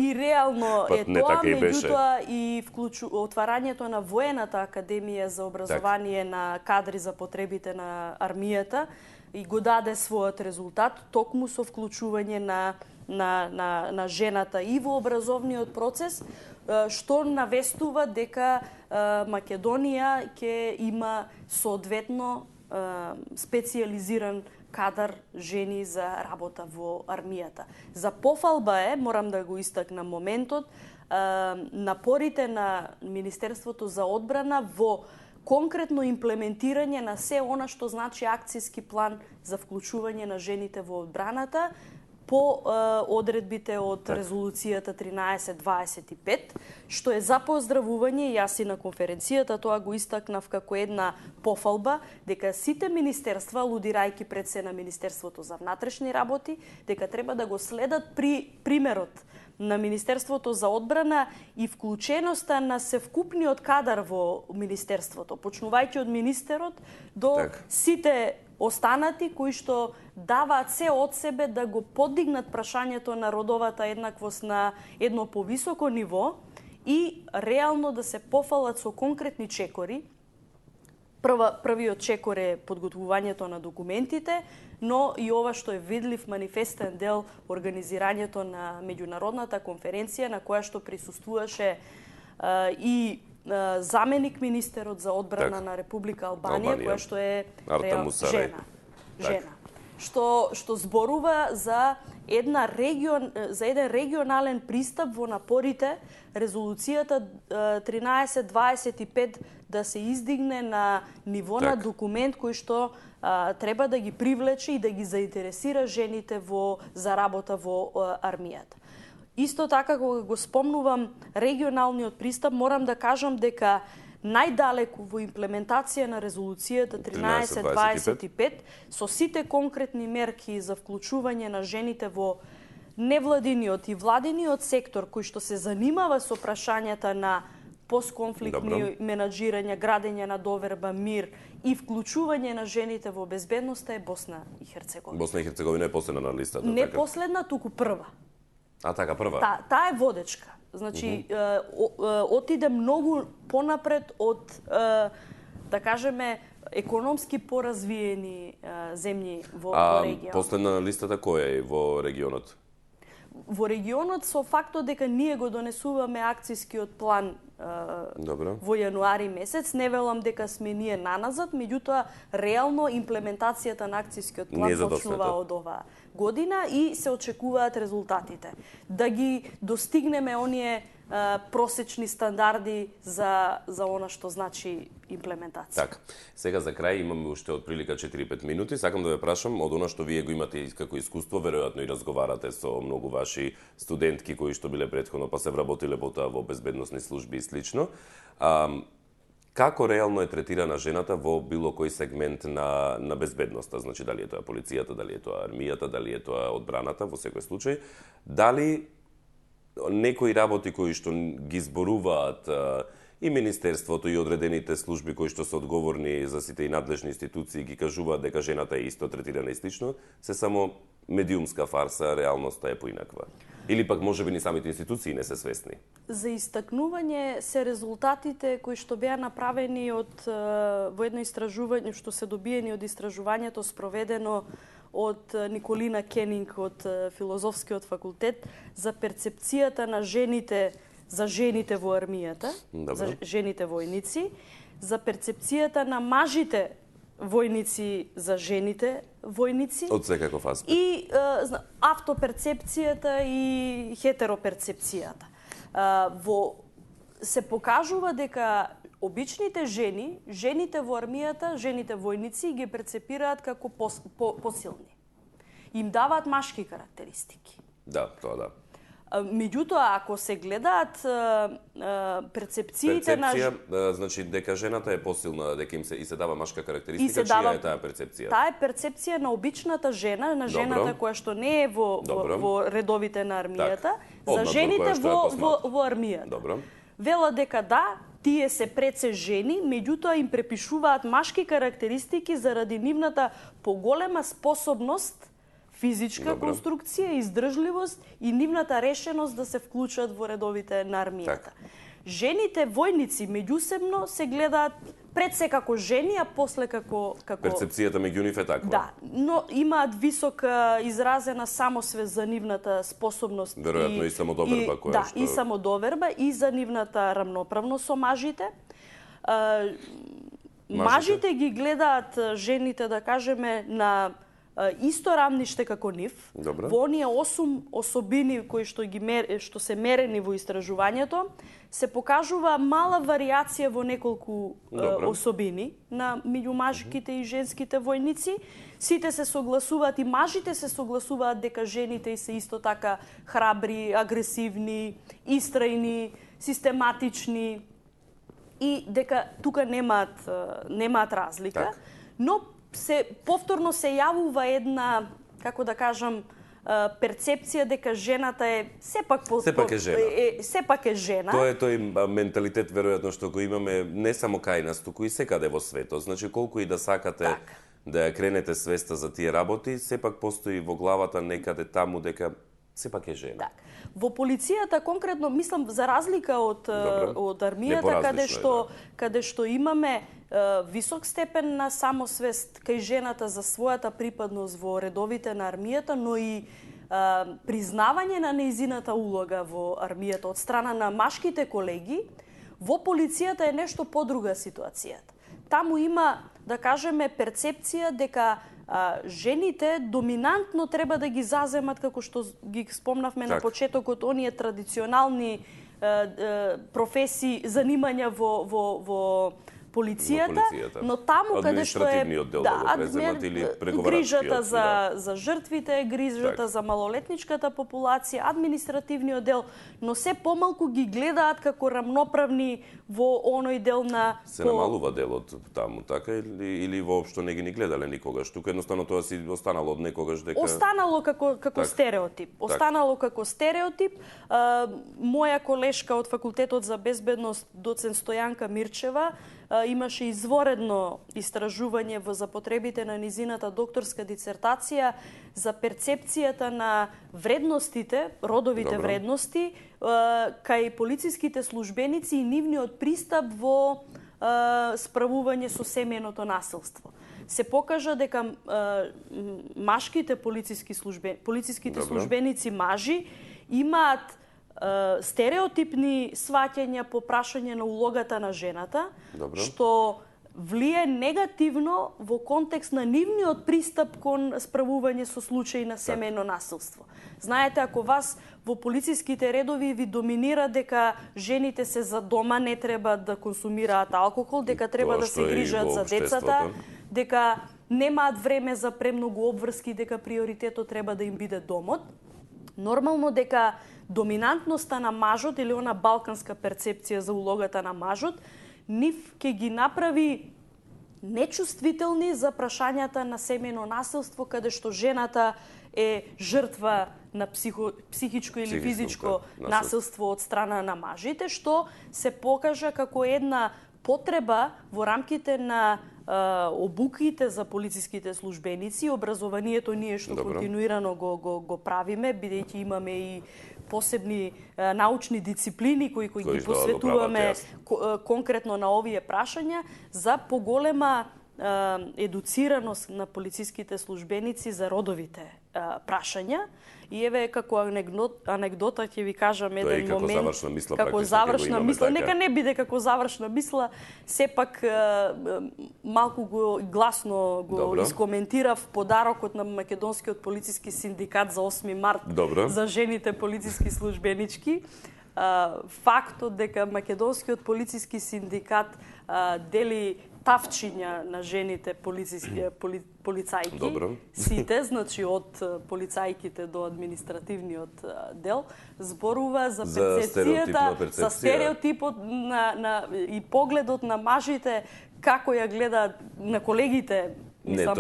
и реално е тоа, меѓутоа и отварањето на Воената академија за образование на кадри за потребите на армијата и го даде својот резултат, токму со вклучување на жената и во образовниот процес, што навестува дека Македонија ќе има соодветно специјализиран кадар жени за работа во армијата. За пофалба е, морам да го истакнам моментот, напорите на Министерството за одбрана во конкретно имплементирање на се она што значи акцијски план за вклучување на жените во одбраната по одредбите од резолуцијата 1325, што е за поздравување, јас и на конференцијата тоа го истакнав како една пофалба, дека сите министерства, алудирајќи пред се на Министерството за внатрешни работи, дека треба да го следат примерот на Министерството за одбрана и вклученоста на севкупниот кадар во Министерството, почнувајќи од министерот до сите останати кои што даваат се од себе да го подигнат прашањето на родовата еднаквост на едно повисоко ниво и реално да се пофалат со конкретни чекори. Првиот чекор е подготвувањето на документите, но и ова што е видлив манифестен дел организирањето на меѓународната конференција на која што присуствуваше и заменик министерот за одбрана на Република Албанија, која што е жена. Што зборува за еден регионален пристап во напорите резолуцијата 1325 да се издигне на ниво на документ кој што треба да ги привлече и да ги заинтересира жените за работа во армијата. Исто така, кога го спомнувам регионалниот пристап, морам да кажам дека најдалеку во имплементација на резолуцијата 1325 со сите конкретни мерки за вклучување на жените во невладиниот и владиниот сектор кој што се занимава со прашањата на постконфликтни менаџирање, градење на доверба, мир и вклучување на жените во безбедноста е Босна и Херцеговина. Босна и Херцеговина е последна на листата. Не последна, туку прва. А така, прва? Таа е водечка. Значи, отиде многу понапред од, да кажеме, економски поразвиени земји во регионот. А последна на листата која е во регионот? Во регионот со фактот дека ние го донесуваме акцијскиот план во јануари месец, не велам дека сме ние наназад, меѓутоа реално имплементацијата на акцијскиот план почнува од оваа година и се очекуваат резултатите. Да ги достигнеме оние просечни стандарди за она што значи имплементација. Така. Сега за крај имаме уште од прилика 4-5 минути. Сакам да ве прашам од она што вие го имате како искуство, веројатно и разговарате со многу ваши студентки кои што биле претходно па се вработиле потоа во безбедносни служби и слично. Како реално е третирана жената во било кој сегмент на безбедноста? Значи, дали е тоа полицијата, дали е тоа армијата, дали е тоа одбраната, во секој случај. Дали некои работи кои што ги зборуваат и Министерството и одредените служби кои што се одговорни за сите и надлежни институции ги кажуваат дека жената е исто третирана и слично, се само медиумска фарса, реалноста е поинаква. Или пак можеби ни самите институции не се свесни. За истакнување се резултатите кои што беа направени во едно истражување што се добиени од истражувањето спроведено од Николина Кенинг од Филозофскиот факултет за перцепцијата на жените за жените во армијата, за жените војници, за перцепцијата на мажите војници за жените војници. Од секаков аспект. И автоперцепцијата и хетероперцепцијата. Се покажува дека обичните жените во армијата, жените војници ги перцепираат како посилни. Им даваат машки карактеристики. Да, тоа да. Меѓутоа, ако се гледаат перцепциите на... Значи, дека жената е посилна, дека им се дава машка карактеристика, чија е таа перцепција? Таа е перцепција на обичната жена, на жената која што не е во редовите на армијата, за жените во армијата. Добро. Вела дека да, тие се преце жени, меѓутоа им препишуваат машки карактеристики заради нивната поголема способност, физичка конструкција, издржливост и нивната решеност да се вклучат во редовите на армијата. Жените војници меѓусебно се гледаат пред се како жени, а после како... Перцепцијата меѓу нив е таква. Да, но имаат висока изразена самосвест за нивната способност. Веројатно и самодоверба која што... Да, и самодоверба и за нивната рамноправност со мажите. Мажите ги гледаат жените, да кажеме, на исто рамниште како нив. Добре. Во оние 8 особини кои што се мерени во истражувањето, се покажува мала варијација во неколку особини на меѓу мажките и женските војници. Сите се согласуваат и мажите се согласуваат дека жените се исто така храбри, агресивни, истрајни, систематични и дека тука немаат разлика. Но повторно се јавува една, како да кажам, перцепција дека жената е сепак е жена. Тоа е тој менталитет веројатно што го имаме не само кај нас, туку и секаде во светот. Значи колку и да сакате да ја кренете свеста за тие работи, сепак постои во главата некаде таму дека сепак е жена. Во полицијата конкретно мислам за разлика од армијата каде што имаме висок степен на самосвест кај жената за својата припадност во редовите на армијата, но и признавање на нејзината улога во армијата од страна на машките колеги, во полицијата е нешто подруга ситуацијата. Таму има, да кажеме, перцепција дека жените доминантно треба да ги заземат, како што ги спомнавме на почетокот, оние традиционални професии, занимања во полицијата, но таму каде што е грижата за жртвите, грижата за малолетничката популација, административниот дел, но се помалку ги гледаат како рамноправни во оној дел на... Се намалува делот таму, така? Или воопшто не ги ни гледале никогаш? Тука едноставно тоа си останало од некогаш дека... Останало како стереотип. Останало како стереотип. Моја колешка од Факултетот за безбедност, доцент Стојанка Мирчева, имаше изворедно истражување за потребите на низината докторска дисертација за перцепцијата на вредностите, родовите вредности, кај полициските службеници и нивниот пристап во справување со семејното насилство. Се покажа дека машките полициските службеници мажи имаат стереотипни сваќања по прашање на улогата на жената, што влие негативно во контекст на нивниот пристап кон справување со случаи на семејно насилство. Знаете, ако вас во полициските редови ви доминира дека жените се за дома, не треба да консумираат алкохол, дека треба да се грижат за децата, дека немаат време за премногу обврски, дека приоритетот треба да им биде домот, нормално дека доминантноста на мажот или она балканска перцепција за улогата на мажот, нив ќе ги направи нечувствителни за прашањата на семејно насилство, каде што жената е жртва на психичко или физичко насилство од страна на мажите, што се покажа како една потреба во рамките на обуките за полициските службеници, образованието ние што континуирано го правиме, бидејќи имаме и посебни научни дисциплини кои ги посветуваме конкретно на овие прашања за поголема едуцираност на полициските службеници за родовите прашања. И еве како анегдота ќе ви кажам еден како момент. завршна мисла, како завршна мисла, нека не биде како завршна мисла, сепак малку го гласно го искоментирав подарокот на Македонскиот полициски синдикат за 8 март за жените полициски службенички. Фактот дека Македонскиот полициски синдикат дели тавчиња на жените полицајки, сите, значи од полицајките до административниот дел, зборува за перцепцијата, за стереотипот и погледот на мажите, како ја гледаат на колегите,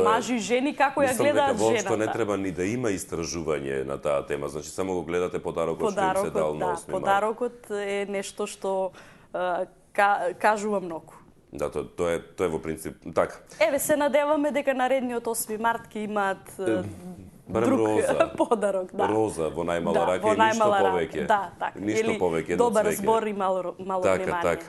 мажи и жени, како ја гледаат жената. Мислам дека воопшто не треба ни да има истражување на таа тема, значи само го гледате подарокот што им се дал на 8 март. Подарокот е нешто што кажува многу. Да, тоа е во принцип така. Еве се надеваме дека наредниот 8 март ќе имаат друг подарок, Роза во најмала рака и ништо повеќе. Да, така. Ништо повеќе. Добар збор и мало внимание. Така.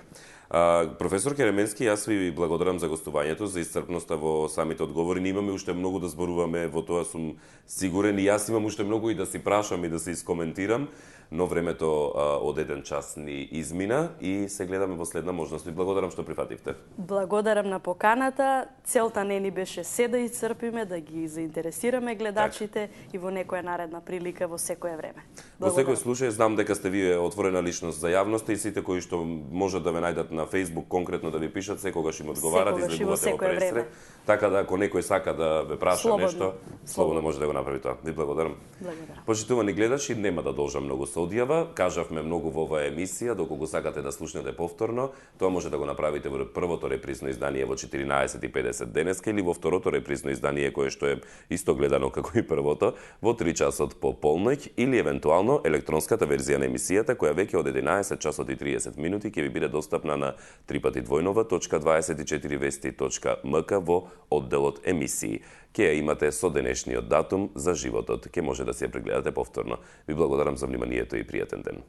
Професор Кеременски, јас ви благодарам за гостувањето, за исцрпноста во самите одговори. Ние имаме уште многу да зборуваме, во тоа сум сигурен и јас имам уште многу и да си прашам и да се искоментирам, но времето од еден час ни измина и се гледаме во следна можност. Ви благодарам што прифативте. Благодарам на поканата. Целта не ни беше се да исцрпиме, да ги заинтересираме гледачите и во некоја наредна прилика во секое време. Во секој случај знам дека сте вие отворена личност за јавноста и сите кои што можат да ве најдат на Facebook конкретно да ви пишат, секогаш им одговарат, излегувате во пресре. Така да ако некој сака да ве праша нешто, слободно може да го направи тоа. Ви благодарам. Почитувани гледачи, нема да должам многу со одјава. Кажавме многу во оваа емисија, доколку сакате да слушнете повторно, тоа може да го направите во првото репризно издание во 14:50 денеска или во второто репризно издание кое што е исто гледано како и првото во 3 часот по полноќ или евентуално електронската верзија на емисијата која веќе од 11 часот и 30 минути ќе ви биде достапна на www.24vesti.mk во одделот емисии. Ке ја имате со денешниот датум за животот. Ке може да си ја прегледате повторно. Ви благодарам за вниманието и пријатен ден.